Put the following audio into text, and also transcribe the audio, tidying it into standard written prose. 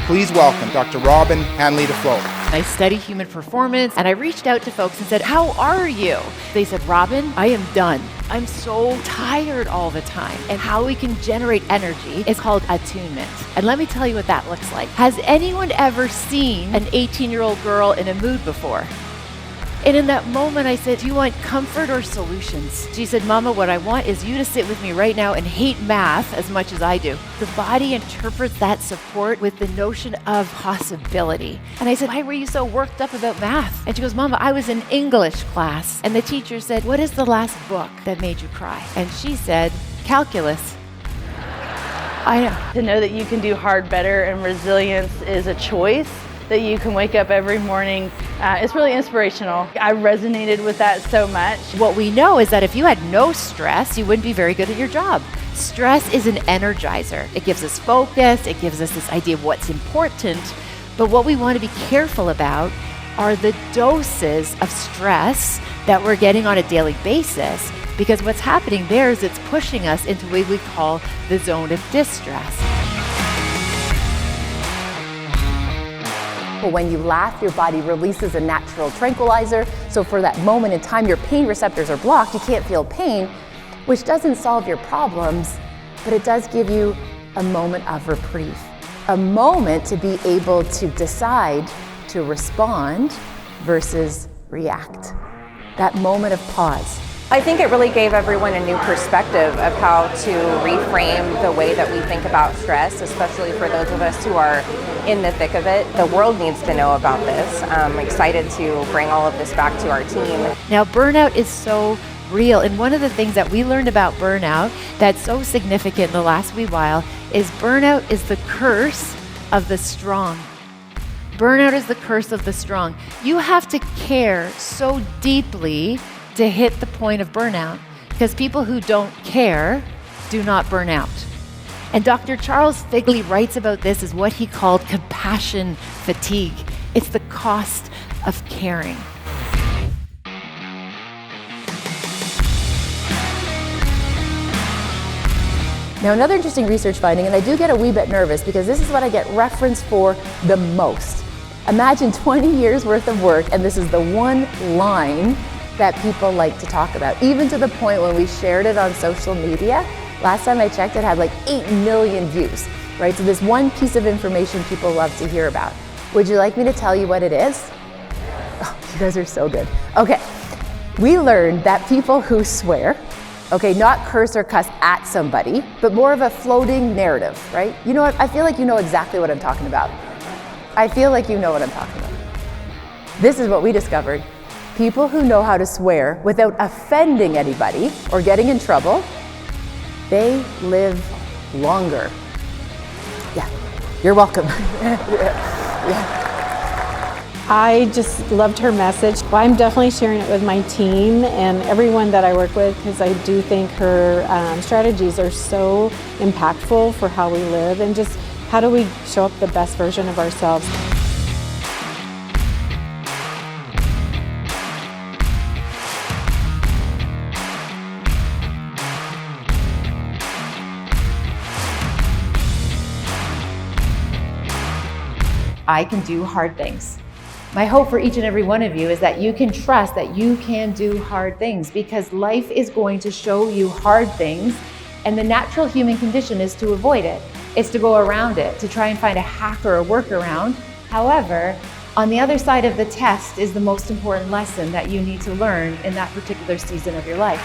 Please welcome Dr. Robyne Hanley-Dafoe. I study human performance, and I reached out to folks and said, how are you? They said, Robyne, I am done. I'm so tired all the time. And how we can generate energy is called attunement. And let me tell you what that looks like. Has anyone ever seen an 18-year-old girl in a mood before? And in that moment, I said, do you want comfort or solutions? She said, Mama, what I want is you to sit with me right now and hate math as much as I do. The body interprets that support with the notion of possibility. And I said, why were you so worked up about math? And she goes, Mama, I was in English class. And the teacher said, what is the last book that made you cry? And she said, calculus. I know. To know that you can do hard better and resilience is a choice, that you can wake up every morning. It's really inspirational. I resonated with that so much. What we know is that if you had no stress, you wouldn't be very good at your job. Stress is an energizer. It gives us focus, it gives us this idea of what's important, but what we want to be careful about are the doses of stress that we're getting on a daily basis, because what's happening there is it's pushing us into what we call the zone of distress. When you laugh, your body releases a natural tranquilizer. So for that moment in time, your pain receptors are blocked. You can't feel pain, which doesn't solve your problems, but it does give you a moment of reprieve. A moment to be able to decide to respond versus react. That moment of pause. I think it really gave everyone a new perspective of how to reframe the way that we think about stress, especially for those of us who are in the thick of it. The world needs to know about this. I'm excited to bring all of this back to our team. Now, burnout is so real, and one of the things that we learned about burnout that's so significant in the last wee while is burnout is the curse of the strong. Burnout is the curse of the strong. You have to care so deeply to hit the point of burnout, because people who don't care do not burn out. And Dr. Charles Figley writes about this as what he called compassion fatigue. It's the cost of caring. Now, another interesting research finding, and I do get a wee bit nervous because this is what I get referenced for the most. Imagine 20 years worth of work, and this is the one line that people like to talk about, even to the point when we shared it on social media. Last time I checked, it had like 8 million views, right? So this one piece of information people love to hear about. Would you like me to tell you what it is? Oh, you guys are so good. Okay, we learned that people who swear, okay, not curse or cuss at somebody, but more of a floating narrative, right? You know what, I feel like you know exactly what I'm talking about. I feel like you know what I'm talking about. This is what we discovered. People who know how to swear without offending anybody or getting in trouble, they live longer. Yeah, you're welcome. I just loved her message. I'm definitely sharing it with my team and everyone that I work with, because I do think her strategies are so impactful for how we live and just how do we show up the best version of ourselves. I can do hard things. My hope for each and every one of you is that you can trust that you can do hard things, because life is going to show you hard things, and the natural human condition is to avoid it. It's to go around it, to try and find a hack or a workaround. However, on the other side of the test is the most important lesson that you need to learn in that particular season of your life.